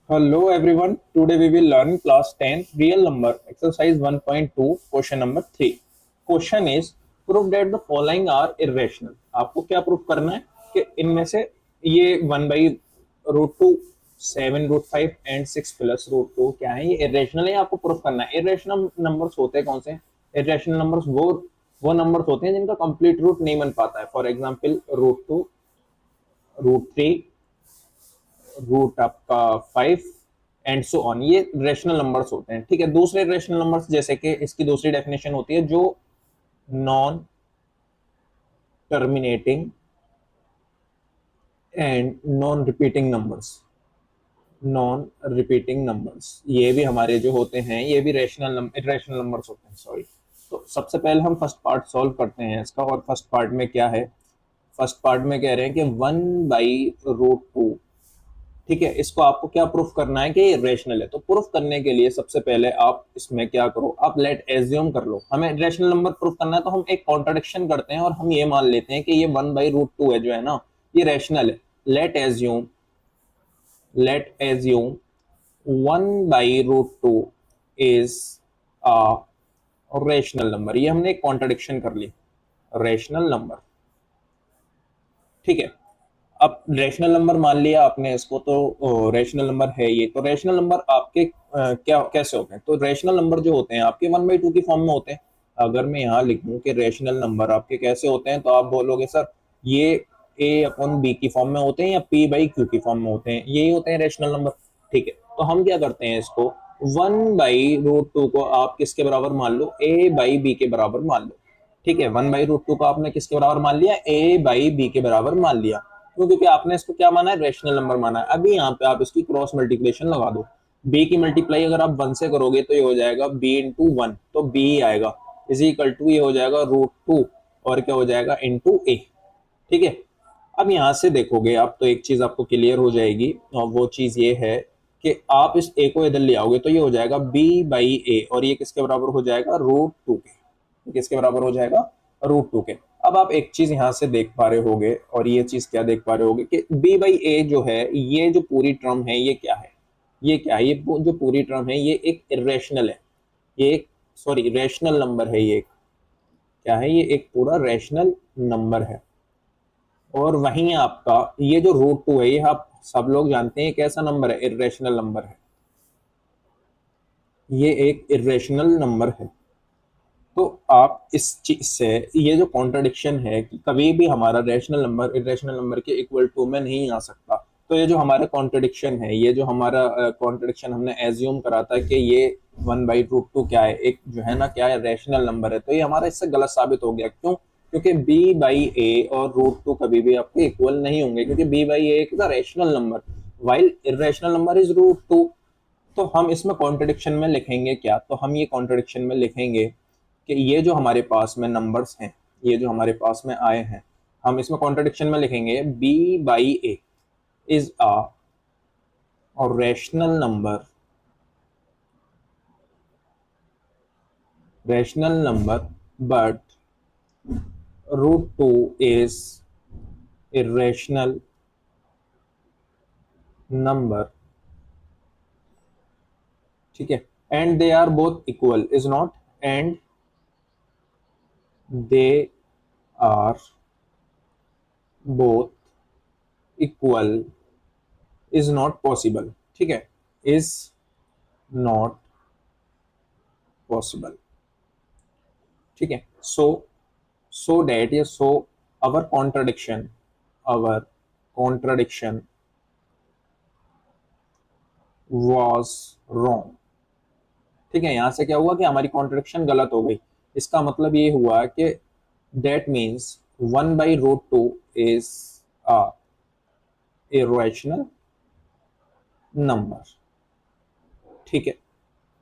Hello everyone. Today we will learn class 10 real number exercise 1.2 question number 3. Question is prove that the following are irrational. आपको क्या proof करना है कि इनमें से ये 1 by root two 7 root 5 and 6 plus root 2 क्या है, ये इरेशनल है। आपको प्रूफ करना है। इरेशनल नंबर्स होते हैं कौन से? इरेशनल नंबर्स वो नंबर्स होते हैं जिनका कंप्लीट रूट नहीं बन पाता है। For example root two, root three, root आपका 5 एंड सो ऑन, ये रेशनल नंबर्स होते हैं। ठीक है। दूसरे रेशनल नंबर्स जैसे कि इसकी दूसरी डेफिनेशन होती है जो non terminating and non repeating numbers, non repeating numbers ये भी हमारे जो होते हैं ये भी रेशनल नंबर्स होते हैं। सॉरी। तो सबसे पहले हम फर्स्ट पार्ट सॉल्व करते हैं इसका। और फर्स्ट पार्ट में क्या है? फर्स्ट पार्ट में कह रहे हैं कि 1/√2। ठीक है। इसको आपको क्या प्रूफ करना है कि ये रेशनल है। तो प्रूफ करने के लिए सबसे पहले आप इसमें क्या करो, आप लेट एज्यूम कर लो। हमें रेशनल नंबर प्रूफ करना है तो हम एक कॉन्ट्रडिक्शन करते हैं और हम ये मान लेते हैं कि ये 1/√2 है जो है ना, ये रेशनल है। Late assume 1/√2 is a rational number. ये हमने एक कॉन्ट्रडिक्शन कर ली, रेशनल नंबर। ठीक है। अब रेशनल नंबर मान लिया आपने इसको, तो रेशनल नंबर है ये। तो रेशनल नंबर आपके क्या कैसे होते हैं? तो रेशनल नंबर जो होते हैं आपके 1/2 की फॉर्म में होते हैं। अगर मैं यहाँ लिखूं कि रेशनल नंबर आपके कैसे होते हैं, तो आप बोलोगे सर ये A/B की फॉर्म में होते हैं या P/Q की फॉर्म में होते हैं, यही होते हैं रेशनल नंबर। ठीक है। तो हम क्या करते हैं इसको, 1/√2 को आप किसके बराबर मान लो, A/B के बराबर मान लो। ठीक है। 1/√2 को आपने किसके बराबर मान लिया, A/B के बराबर मान लिया। क्यों? क्योंकि आपने इसको क्या माना है, रेशनल नंबर माना है। अभी यहाँ पे आप इसकी क्रॉस मल्टीप्लिकेशन लगा दो। बी की मल्टीप्लाई अगर आप 1 से करोगे तो ये हो जाएगा B/1, तो B आएगा इज इक्वल टू, ये हो जाएगा √2 और क्या हो जाएगा इंटू ए। ठीक है। अब यहाँ से देखोगे आप तो एक चीज आपको क्लियर हो जाएगी, और वो चीज ये है कि आप इस ए को इधर ले आओगे तो ये हो जाएगा B/A, और ये किसके बराबर हो जाएगा, √2 के। किसके बराबर हो जाएगा, √2 के। अब आप एक चीज यहाँ से देख पा रहे होगे, और ये चीज क्या देख पा रहे होगे कि B/A जो है, ये जो पूरी टर्म है ये क्या है, ये क्या है, ये जो पूरी टर्म है ये एक इरेशनल है। ये एक, सॉरी, रेशनल नंबर है। ये क्या है, ये एक पूरा रेशनल नंबर है। और वहीं आपका ये जो √2 है, ये आप सब लोग जानते हैं कैसा नंबर है, इरेशनल नंबर है। ये एक इरेशनल नंबर है। तो आप इस चीज से, ये जो कॉन्ट्रडिक्शन है कि कभी भी हमारा रैशनल नंबर इरेशनल नंबर के इक्वल टू में नहीं आ सकता, तो ये जो हमारा कॉन्ट्रडिक्शन है, ये जो हमारा कॉन्ट्रडिक्शन हमने एज्यूम करा था कि ये 1/√2 क्या है, एक जो है ना क्या है, रैशनल नंबर है, तो ये हमारा इससे गलत साबित हो गया। क्यों? क्योंकि B/A और √2 कभी भी आपके इक्वल नहीं होंगे, क्योंकि B/A is a rational number while irrational number is √2। तो हम इसमें कॉन्ट्रडिक्शन में लिखेंगे क्या, तो हम ये कॉन्ट्रडिक्शन में लिखेंगे कि ये जो हमारे पास में नंबर्स हैं, ये जो हमारे पास में आए हैं, हम इसमें कॉन्ट्रडिक्शन में लिखेंगे B/A is a rational number, rational number but √2 is irrational number. ठीक है। And they are both equal is not, and they are both equal is not possible. ठीक है। Is not possible. ठीक है। सो डेट या so our contradiction, our contradiction was wrong. ठीक है। यहां से क्या हुआ कि हमारी कॉन्ट्रडिक्शन गलत हो गई। इसका मतलब ये हुआ कि that means 1/√2 is a irrational number. ठीक है।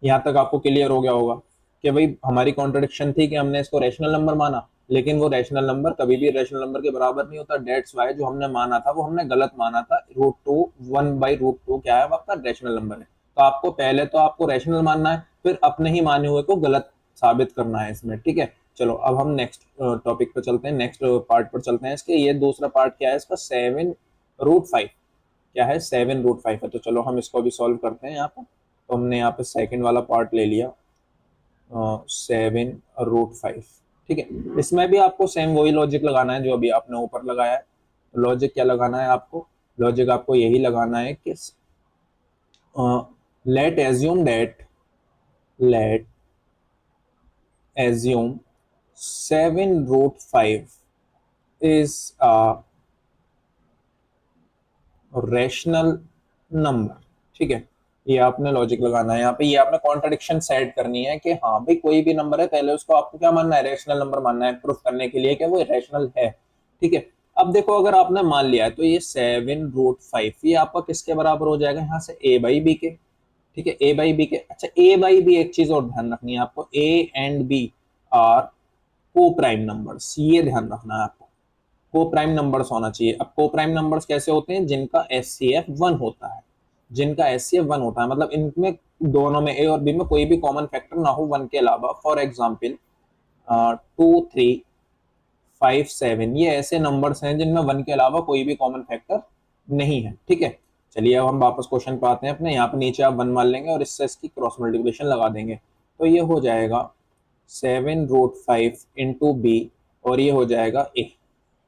यहां तक आपको क्लियर हो गया होगा कि भाई हमारी कॉन्ट्रडिक्शन थी कि हमने इसको रैशनल नंबर माना, लेकिन वो रैशनल नंबर कभी भी रैशनल नंबर के बराबर नहीं होता। डेट्स वाई जो हमने माना था वो हमने गलत माना था। √2, 1/√2 क्या है, वो आपका रैशनल नंबर है। तो आपको पहले तो आपको रैशनल मानना है, फिर अपने ही माने हुए को गलत साबित करना है इसमें। ठीक है। चलो अब हम नेक्स्ट टॉपिक पर चलते हैं, नेक्स्ट पार्ट पर चलते हैं इसके। ये दूसरा पार्ट क्या है इसका, 7√5। क्या है 7√5 है। तो चलो हम इसको भी सॉल्व करते हैं यहाँ पर। तो हमने यहाँ पे सेकंड वाला पार्ट ले लिया 7√5। ठीक है, इसमें भी आपको सेम वही लॉजिक लगाना है जो अभी आपने ऊपर लगाया है। लॉजिक क्या लगाना है आपको? लॉजिक आपको यही लगाना है कि late assume 7√5 is a rational number. ठीक है, ये आपने लॉजिक लगाना है यहाँ पे। ये आपने कॉन्ट्रडिक्शन सेट करनी है कि हाँ भाई कोई भी नंबर है, पहले उसको आपको क्या मानना है? रेशनल नंबर मानना है, प्रूफ करने के लिए कि वो रेशनल है। ठीक है, अब देखो अगर आपने मान लिया है तो ये 7√5 ये आपका किसके बराबर हो जाएगा? यहाँ से a बाई बी के। ठीक है, a बाई बी के। अच्छा, a बाई बी, एक चीज और ध्यान रखनी है आपको, a एंड b आर को प्राइम नंबर्स, ये ध्यान रखना है आपको। को प्राइम नंबर्स होना चाहिए। अब को प्राइम नंबर्स कैसे होते हैं? जिनका एचसीएफ 1 होता है। जिनका एचसीएफ 1 होता है मतलब इनमें दोनों में, ए और बी में कोई भी कॉमन फैक्टर ना हो 1 के अलावा। फॉर एग्जाम्पल 2, 3, 5, 7 ये ऐसे नंबर्स हैं जिनमें 1 के अलावा कोई भी कॉमन फैक्टर नहीं है। ठीक है, चलिए अब हम वापस क्वेश्चन पे आते हैं अपने। यहाँ पे नीचे आप 1 मान लेंगे और इससे इसकी क्रॉस मल्टीप्लिकेशन लगा देंगे। तो ये हो जाएगा 7√5 इंटू बी और ये हो जाएगा ए।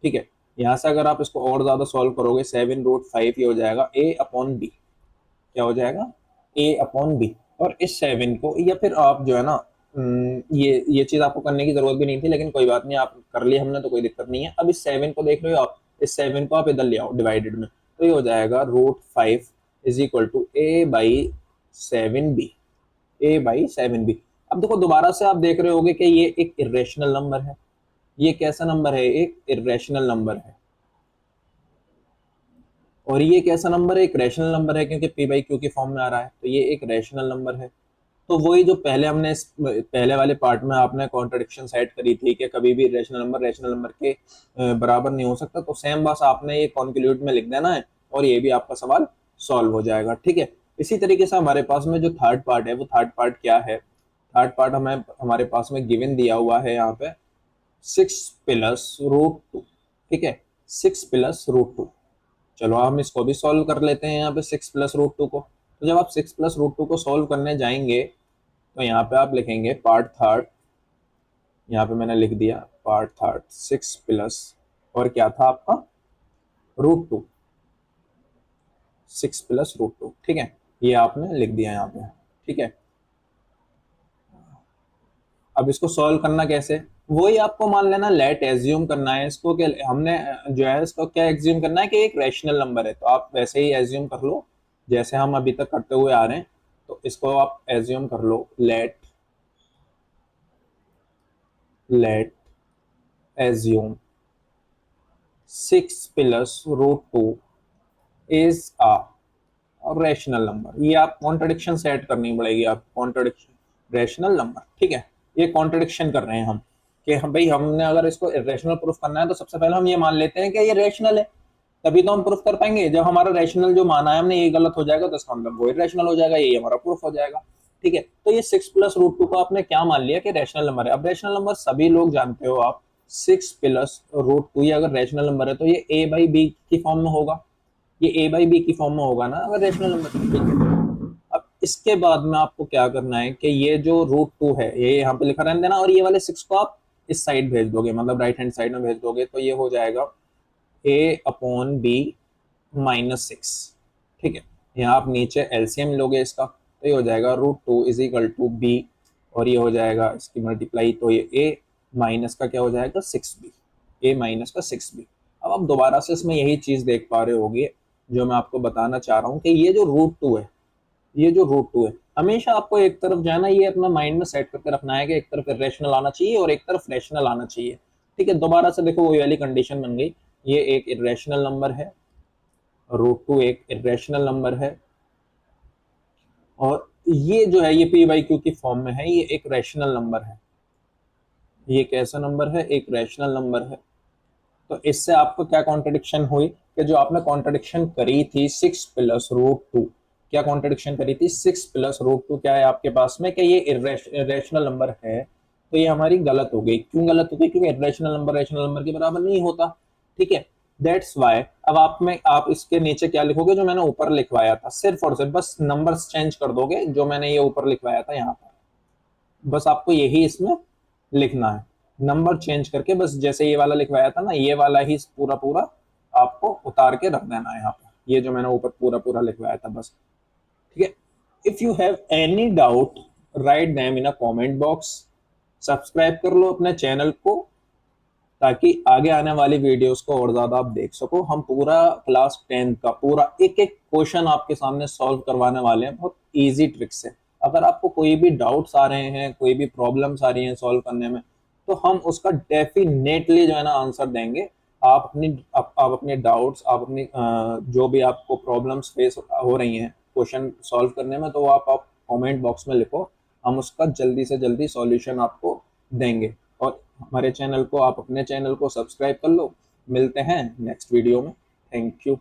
ठीक है, यहां से अगर आप इसको और ज्यादा सॉल्व करोगे 7√5 ये हो जाएगा a अपॉन बी। क्या हो जाएगा? a upon B. और इस 7 को, या फिर आप जो है ना ये चीज आपको करने की जरूरत भी नहीं थी, लेकिन कोई बात नहीं, आप कर लिए हमने तो कोई दिक्कत नहीं है। अब इस 7 को देख रहे हो आप, इस 7 को आप इधर ले आओ डिवाइडेड में, तो ये हो जाएगा √5 is equal to a/7b। a/7b। अब देखो दोबारा से आप देख रहे होगे कि ये एक इरेशनल नंबर है। ये कैसा नंबर है? एक इरेशनल नंबर है। और ये कैसा नंबर है? एक रैशनल नंबर है, क्योंकि पी बाई क्यू की फॉर्म में आ रहा है, तो ये एक रैशनल नंबर है। तो वही जो पहले हमने इस पहले वाले पार्ट में आपने कॉन्ट्रडिक्शन सेट करी थी कि कभी भी रैशनल नंबर के बराबर नहीं हो सकता, तो सेम बस आपने ये कॉन्क्लूड में लिख देना है और ये भी आपका सवाल सॉल्व हो जाएगा। ठीक है, इसी तरीके से हमारे पास में जो थर्ड पार्ट है, वो थर्ड पार्ट क्या है? थर्ड पार्ट हमारे पास में गिवन दिया हुआ है यहाँ पे 6+√2। ठीक है, 6+√2। चलो हम इसको भी सॉल्व कर लेते हैं यहाँ पे 6+√2 को। तो जब आप 6+√2 को सॉल्व करने जाएंगे तो यहाँ पे आप लिखेंगे पार्ट थर्ड। यहाँ पे मैंने लिख दिया पार्ट थर्ड 6 प्लस और क्या था आपका? √2। 6+√2। ठीक है, ये आपने लिख दिया यहाँ पे। ठीक है, अब इसको सॉल्व करना कैसे? वही आपको मान लेना, लेट एज्यूम करना है इसको कि हमने जो है इसको क्या एज्यूम करना है कि एक रैशनल नंबर है। तो आप वैसे ही एज्यूम कर लो जैसे हम अभी तक करते हुए आ रहे हैं। तो इसको आप एज्यूम कर लो, let assume 6+√2 is a rational number. ये आप कॉन्ट्रडिक्शन सेट करनी पड़ेगी, आप कॉन्ट्रडिक्शन रैशनल नंबर। ठीक है, ये कॉन्ट्रडिक्शन कर रहे हैं हम कि हम भाई हमने अगर इसको इरेशनल प्रूफ करना है तो सबसे पहले हम ये मान लेते हैं कि ये रैशनल है, तभी तो हम प्रूफ कर पाएंगे। जब हमारा रैशनल जो माना है हमने ये गलत हो जाएगा तो इसका मतलब वो इरेशनल हो जाएगा, ये हमारा प्रूफ हो जाएगा। ठीक है, तो ये 6+√2 को आपने क्या मान लिया कि रैशनल नंबर है। अब रैशनल नंबर सभी लोग जानते हो आप, 6+√2 ये अगर रैशनल नंबर है तो ये a/b की फॉर्म में होगा। ये a/b की फॉर्म में होगा ना अगर रैशनल नंबर। अब इसके बाद में आपको क्या करना है कि ये जो √2 है ये यहाँ पे लिखा रहने देना और ये वाले 6 को आप इस साइड भेज दोगे, मतलब राइट हैंड साइड में भेज दोगे। तो ये हो जाएगा a/b-6। ठीक है, यहाँ आप नीचे एलसीएम लोगे इसका, तो ये हो जाएगा √2 इज इक्वल टू बी और ये हो जाएगा इसकी मल्टीप्लाई, तो ये a माइनस का क्या हो जाएगा 6b। a-6b। अब आप दोबारा से इसमें यही चीज देख पा रहे होगे जो मैं आपको बताना चाह रहा हूँ कि ये जो √2 है, ये जो √2 है, हमेशा आपको एक तरफ जो है ना ये अपना माइंड में सेट करके रखना है कि एक तरफ इरेशनल आना चाहिए और एक तरफ रैशनल आना चाहिए। ठीक है, दोबारा से देखो वही वाली कंडीशन बन गई। ये एक इरेशनल नंबर है, √2 एक इरेशनल नंबर है और ये जो है ये p/q की फॉर्म में है, ये एक रैशनल नंबर है। ये कैसा नंबर है? एक रैशनल नंबर है। तो इससे आपको क्या कॉन्ट्रडिक्शन हुई कि जो आपने कॉन्ट्रडिक्शन करी थी 6+√2, क्या कॉन्ट्रडिक्शन करी थी? 6+√2 क्या है आपके पास में कि ये इरेशनल नंबर है, तो ये हमारी गलत हो गई। क्यों गलत हो गई? क्योंकि इरेशनल नंबर रैशनल नंबर के बराबर नहीं होता। ठीक है, दैट्स वाई अब आप इसके नीचे क्या लिखोगे, जो मैंने ऊपर लिखवाया था, सिर्फ और सिर्फ बस नंबर्स चेंज कर दोगे, जो मैंने ये ऊपर लिखवाया था यहाँ पर, बस आपको यही इसमें लिखना है, नंबर चेंज करके, बस जैसे ये वाला लिखवाया था ना, ये वाला ही पूरा पूरा आपको उतार के रख देना है यहाँ पर, ये जो मैंने ऊपर पूरा पूरा लिखवाया था बस। ठीक है, if you have any doubt write them in a comment box. Subscribe कर लो अपने चैनल को, ताकि आगे आने वाली वीडियोस को और ज्यादा आप देख सको। हम पूरा क्लास 10 का पूरा एक एक क्वेश्चन आपके सामने सॉल्व करवाने वाले हैं, बहुत इजी ट्रिक से। अगर आपको कोई भी डाउट्स आ रहे हैं, कोई भी प्रॉब्लम्स आ रही हैं सॉल्व करने में, तो हम उसका डेफिनेटली जो है ना आंसर देंगे। आप अपने डाउट्स, आप अपनी जो भी आपको प्रॉब्लम्स फेस हो रही हैं क्वेश्चन सॉल्व करने में, तो वो आप कमेंट बॉक्स में लिखो, हम उसका जल्दी से जल्दी सॉल्यूशन आपको देंगे। और हमारे चैनल को, आप अपने चैनल को सब्सक्राइब कर लो। मिलते हैं नेक्स्ट वीडियो में। Thank you.